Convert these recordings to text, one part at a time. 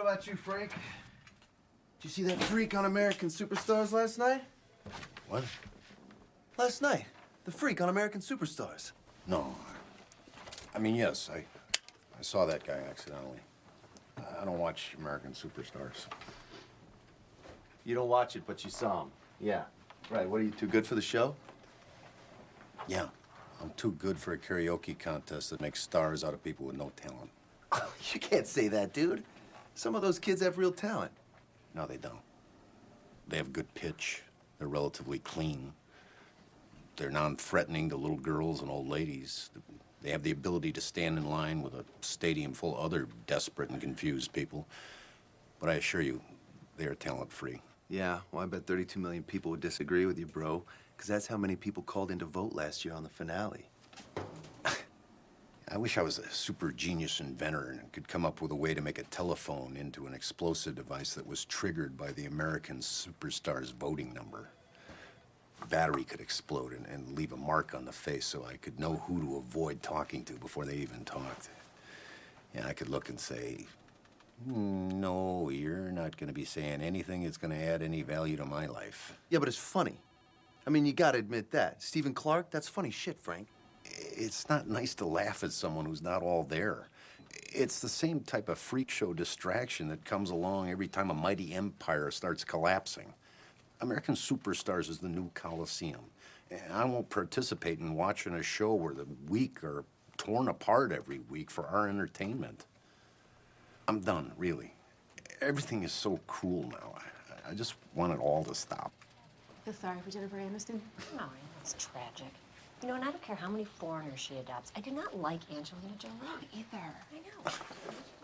about you, Frank? Did you see that freak on American Superstars last night? What? Last night. The freak on American Superstars. No. I mean, yes, I saw that guy accidentally. I don't watch American Superstars. You don't watch it, but you saw him. Yeah. Right, what are you, too good for the show? Yeah. I'm too good for a karaoke contest that makes stars out of people with no talent. You can't say that, dude. Some of those kids have real talent. No, they don't. They have good pitch. They're relatively clean. They're non-threatening to little girls and old ladies. They have the ability to stand in line with a stadium full of other desperate and confused people. But I assure you, they are talent-free. Yeah, well, I bet 32 million people would disagree with you, bro. Because that's how many people called in to vote last year on the finale. I wish I was a super genius inventor and could come up with a way to make a telephone into an explosive device that was triggered by the American Superstars voting number. The battery could explode and leave a mark on the face so I could know who to avoid talking to before they even talked. Yeah, I could look and say, no, you're not going to be saying anything that's going to add any value to my life. Yeah, but it's funny. I mean, you gotta admit that. Stephen Clark, that's funny shit, Frank. It's not nice to laugh at someone who's not all there. It's the same type of freak show distraction that comes along every time a mighty empire starts collapsing. American Superstars is the new Coliseum. And I won't participate in watching a show where the weak are torn apart every week for our entertainment. I'm done, really. Everything is so cruel now. I just want it all to stop. Feel sorry for Jennifer Aniston? No, it's tragic. You know, and I don't care how many foreigners she adopts. I do not like Angelina Jolie either. I know.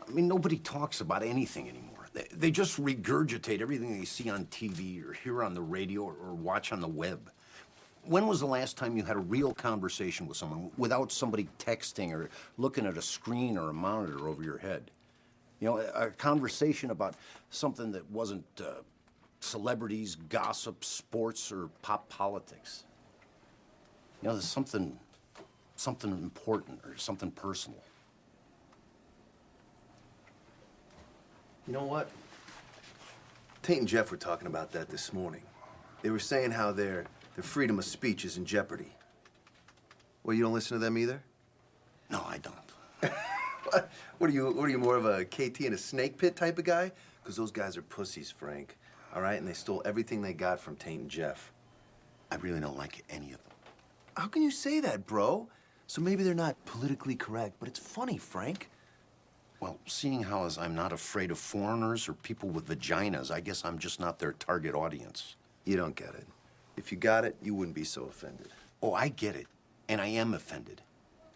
I mean, nobody talks about anything anymore. They just regurgitate everything they see on TV or hear on the radio or watch on the web. When was the last time you had a real conversation with someone without somebody texting or looking at a screen or a monitor over your head? You know, a conversation about something that wasn't celebrities, gossip, sports, or pop politics. You know, there's something important or something personal. You know what? Tate and Jeff were talking about that this morning. They were saying how their freedom of speech is in jeopardy. Well, you don't listen to them either? No, I don't. What are you more of a KT in a snake pit type of guy? Because those guys are pussies, Frank. All right? And they stole everything they got from Tate and Jeff. I really don't like any of them. How can you say that, bro? So maybe they're not politically correct, but it's funny, Frank. Well, seeing how as I'm not afraid of foreigners or people with vaginas, I guess I'm just not their target audience. You don't get it. If you got it, you wouldn't be so offended. Oh, I get it. And I am offended.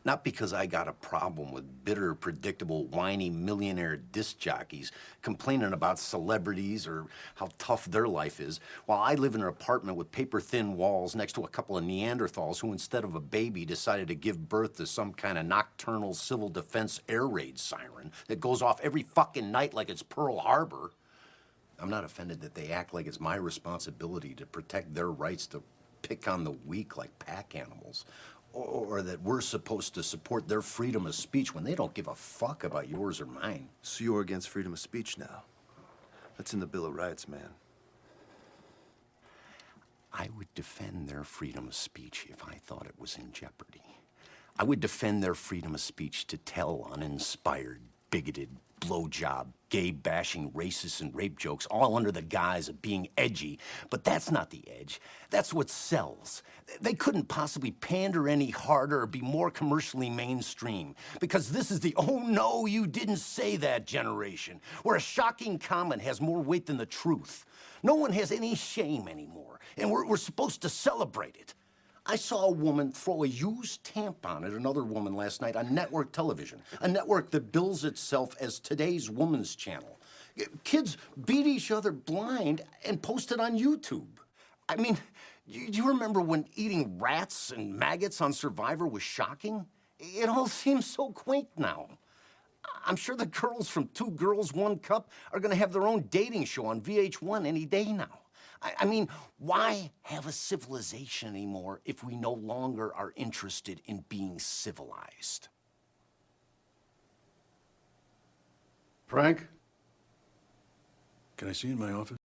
Not because I got a problem with bitter, predictable, whiny millionaire disc jockeys complaining about celebrities or how tough their life is, while I live in an apartment with paper-thin walls next to a couple of Neanderthals who, instead of a baby, decided to give birth to some kind of nocturnal civil defense air raid siren that goes off every fucking night like it's Pearl Harbor. I'm not offended that they act like it's my responsibility to protect their rights to pick on the weak like pack animals. Or that we're supposed to support their freedom of speech when they don't give a fuck about yours or mine. So you're against freedom of speech now? That's in the Bill of Rights, man. I would defend their freedom of speech if I thought it was in jeopardy. I would defend their freedom of speech to tell uninspired, bigoted, blowjob, gay-bashing, racist, and rape jokes, all under the guise of being edgy. But that's not the edge. That's what sells. They couldn't possibly pander any harder or be more commercially mainstream, because this is the "oh no, you didn't say that" generation, where a shocking comment has more weight than the truth. No one has any shame anymore, and we're supposed to celebrate it. I saw a woman throw a used tampon at another woman last night on network television, a network that bills itself as today's woman's channel. Kids beat each other blind and post it on YouTube. I mean, do you remember when eating rats and maggots on Survivor was shocking? It all seems so quaint now. I'm sure the girls from Two Girls, One Cup are gonna have their own dating show on VH1 any day now. I mean, why have a civilization anymore if we no longer are interested in being civilized? Frank? Can I see you in my office?